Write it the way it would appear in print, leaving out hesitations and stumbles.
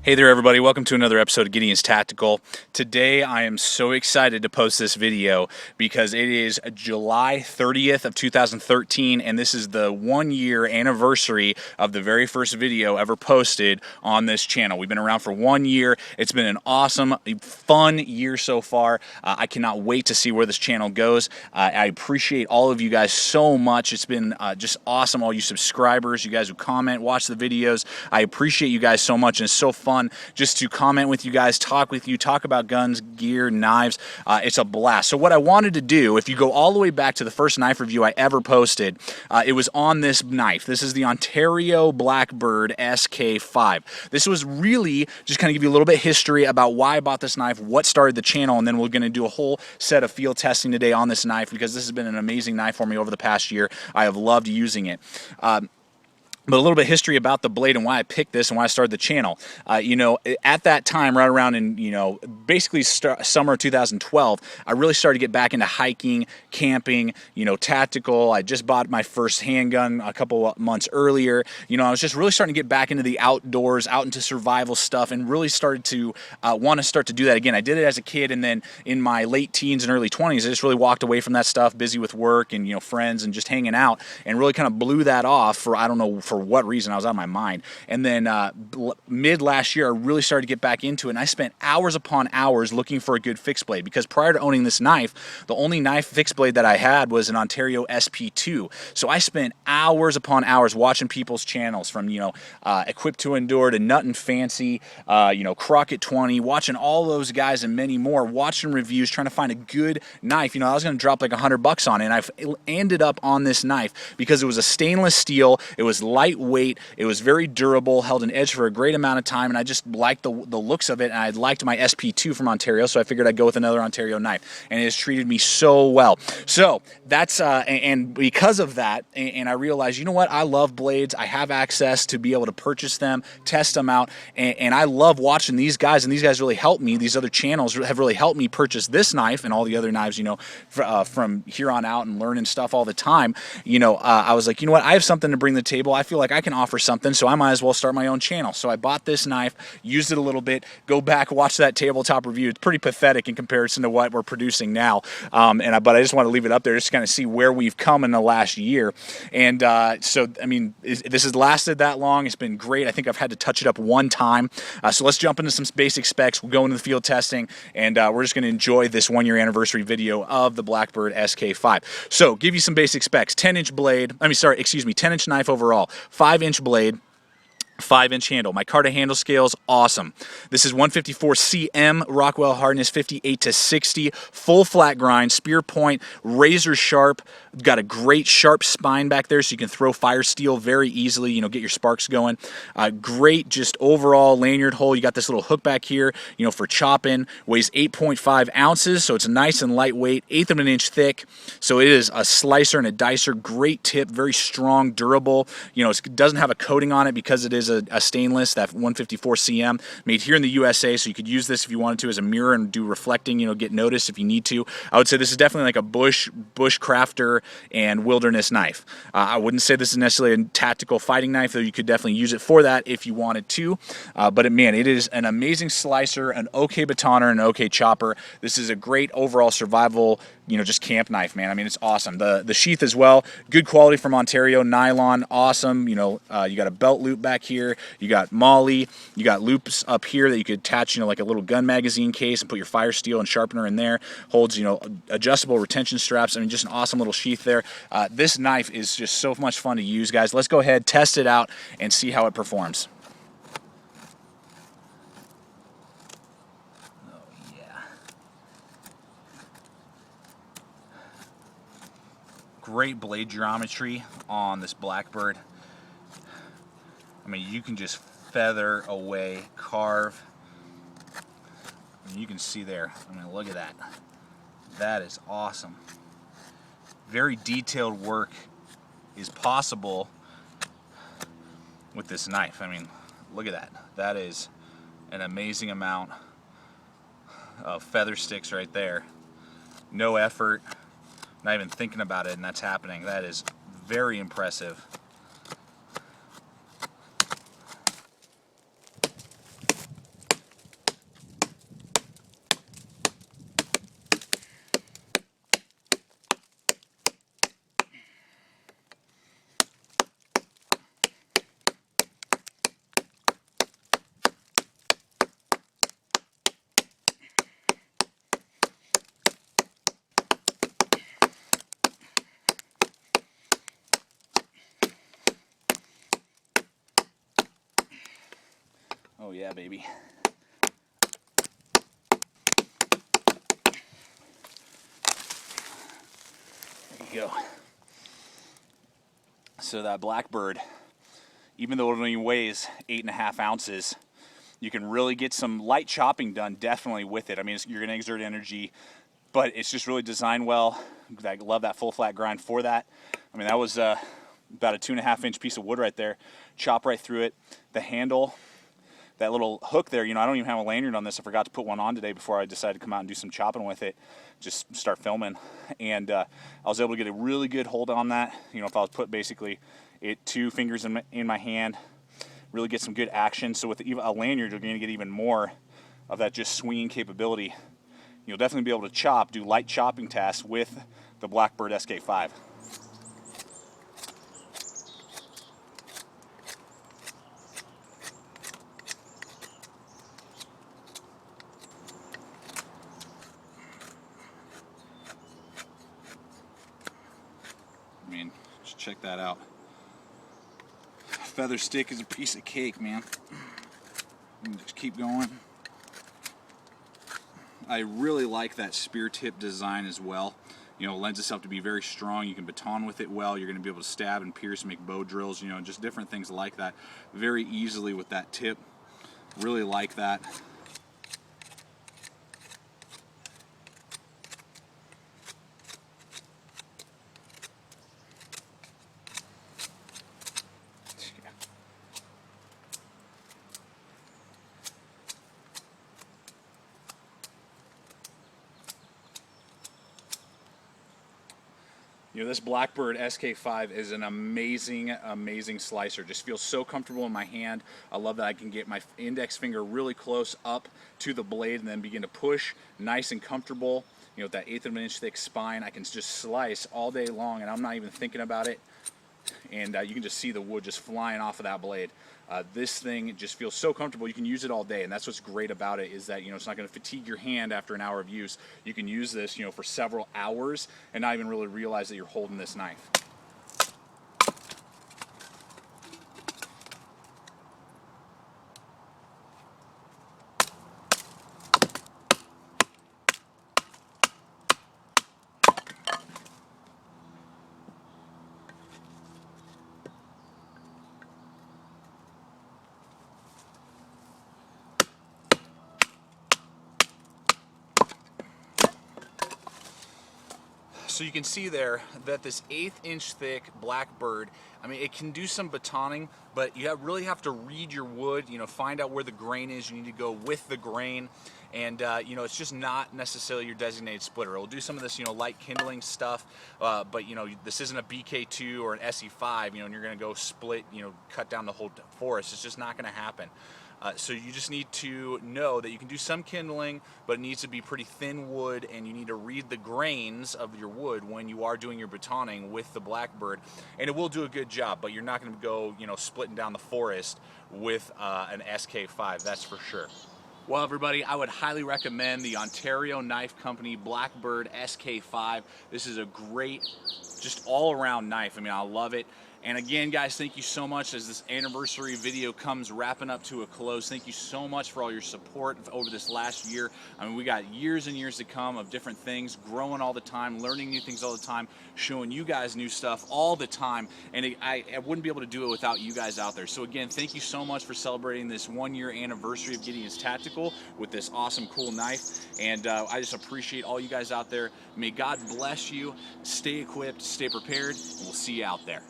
Hey there everybody, welcome to another episode of Gideon's Tactical. Today I am so excited to post this video because it is July 30th of 2013 and this is the 1-year anniversary of the very first video ever posted on this channel. We've been around for 1 year. It's been an awesome, fun year so far. I cannot wait to see where this channel goes. I appreciate all of you guys so much. It's been just awesome, all you subscribers, you guys who comment, watch the videos. I appreciate you guys so much and it's so fun just to comment with you guys, talk with you, talk about guns, gear, knives. It's a blast. So what I wanted to do, if you go all the way back to the first knife review I ever posted, it was on this knife. This is the Ontario Blackbird SK-5. This was really just kind of give you a little bit of history about why I bought this knife, what started the channel, and then we're going to do a whole set of field testing today on this knife because this has been an amazing knife for me over the past year. I have loved using it. But a little bit of history about the blade and why I picked this and why I started the channel. At that time, right around in, basically summer of 2012, I really started to get back into hiking, camping, tactical. I just bought my first handgun a couple of months earlier. I was just really starting to get back into the outdoors, out into survival stuff, and really started to want to start to do that again. I did it as a kid, and then in my late teens and early 20s, I just really walked away from that stuff, busy with work and, friends and just hanging out, and really kind of blew that off for, I don't know, for what reason. I was out of my mind. And then mid last year I really started to get back into it, and I spent hours upon hours looking for a good fixed blade because prior to owning this knife, the only knife fixed blade that I had was an Ontario SP2. So I spent hours upon hours watching people's channels from Equipped to Endure to Nut and Fancy, Crockett 20, watching all those guys and many more, watching reviews, trying to find a good knife. I was going to drop like $100 on it, and I've ended up on this knife because it was a stainless steel, it was lightweight, it was very durable, held an edge for a great amount of time, and I just liked the looks of it, and I liked my SP2 from Ontario, so I figured I'd go with another Ontario knife, and it has treated me so well. So that's and because of that, and I realized, you know what, I love blades. I have access to be able to purchase them, test them out, and I love watching these guys, and these guys really helped me. These other channels have really helped me purchase this knife and all the other knives, from here on out, and learning stuff all the time. I was like, you know what, I have something to bring to the table. I feel like I can offer something, so I might as well start my own channel. So I bought this knife, used it a little bit, go back, watch that tabletop review. It's pretty pathetic in comparison to what we're producing now, but I just want to leave it up there just to kind of see where we've come in the last year. And so, I mean, this has lasted that long. It's been great. I think I've had to touch it up one time. So let's jump into some basic specs. We'll go into the field testing, and we're just going to enjoy this 1-year anniversary video of the Blackbird SK-5. So, give you some basic specs. 10-inch blade, 10-inch knife overall, 5-inch blade, 5-inch handle. My Micarta handle scales, awesome. This is 154 cm, Rockwell hardness 58 to 60, full flat grind, spear point, razor sharp. Got a great sharp spine back there, so you can throw fire steel very easily. Get your sparks going. Great, just overall lanyard hole. You got this little hook back here, for chopping. Weighs 8.5 ounces, so it's nice and lightweight. 1/8 of an inch thick, so it is a slicer and a dicer. Great tip, very strong, durable. It doesn't have a coating on it because it is a stainless, that 154 cm, made here in the USA, so you could use this if you wanted to as a mirror and do reflecting, get noticed if you need to. I would say this is definitely like a bush crafter and wilderness knife. I wouldn't say this is necessarily a tactical fighting knife, though you could definitely use it for that if you wanted to. But it is an amazing slicer, an okay batoner, and an okay chopper. This is a great overall survival, just camp knife, man. I mean, it's awesome. The sheath as well, good quality from Ontario, nylon, awesome. You got a belt loop back here. You got molly. You got loops up here that you could attach, like a little gun magazine case and put your fire steel and sharpener in there. Holds, adjustable retention straps. I mean, just an awesome little sheath there. This knife is just so much fun to use, guys. Let's go ahead, test it out, and see how it performs. Great blade geometry on this Blackbird. I mean, you can just feather away, carve. I mean, you can see there. I mean, look at that. That is awesome. Very detailed work is possible with this knife. I mean, look at that. That is an amazing amount of feather sticks right there. No effort. Not even thinking about it, and that's happening. That is very impressive. yeah, baby. There you go. So that Blackbird, even though it only weighs 8.5 ounces, you can really get some light chopping done definitely with it. I mean, you're gonna exert energy, but it's just really designed well. I love that full flat grind for that. I mean, that was about a 2.5 inch piece of wood right there. Chop right through it. The handle, that little hook there, you know, I don't even have a lanyard on this. I forgot to put one on today before I decided to come out and do some chopping with it, just start filming. And I was able to get a really good hold on that. You know, if I was put basically 2 fingers in my hand, really get some good action. So with a lanyard, you're going to get even more of that just swinging capability. You'll definitely be able to chop, do light chopping tasks with the Blackbird SK-5. I mean, just check that out. Feather stick is a piece of cake, man. Just keep going. I really like that spear tip design as well. You know, it lends itself to be very strong. You can baton with it well. You're going to be able to stab and pierce, make bow drills, you know, just different things like that very easily with that tip. Really like that. You know, this Blackbird SK-5 is an amazing, amazing slicer. Just feels so comfortable in my hand. I love that I can get my index finger really close up to the blade and then begin to push, nice and comfortable. You know, with that 1/8 of an inch thick spine, I can just slice all day long and I'm not even thinking about it. And you can just see the wood just flying off of that blade. This thing just feels so comfortable. You can use it all day, and that's what's great about it, is that, you know, it's not going to fatigue your hand after an hour of use. You can use this, you know, for several hours and not even really realize that you're holding this knife. So you can see there that this 1/8 inch thick Blackbird, I mean, it can do some batoning, but you really have to read your wood, you know, find out where the grain is. You need to go with the grain. And, you know, it's just not necessarily your designated splitter. It'll do some of this, you know, light kindling stuff, but, you know, this isn't a BK2 or an SE5, you know, and you're going to go split, you know, cut down the whole forest. It's just not going to happen. So you just need to know that you can do some kindling, but it needs to be pretty thin wood, and you need to read the grains of your wood when you are doing your batoning with the Blackbird, and it will do a good job, but you're not going to go, you know, splitting down the forest with an SK-5, that's for sure. Well, everybody, I would highly recommend the Ontario Knife Company Blackbird SK-5. This is a great, just all-around knife. I mean, I love it. And again, guys, thank you so much as this anniversary video comes wrapping up to a close. Thank you so much for all your support over this last year. I mean, we got years and years to come of different things, growing all the time, learning new things all the time, showing you guys new stuff all the time. And I wouldn't be able to do it without you guys out there. So again, thank you so much for celebrating this 1-year anniversary of Gideon's Tactical with this awesome, cool knife. And I just appreciate all you guys out there. May God bless you. Stay equipped, stay prepared, and we'll see you out there.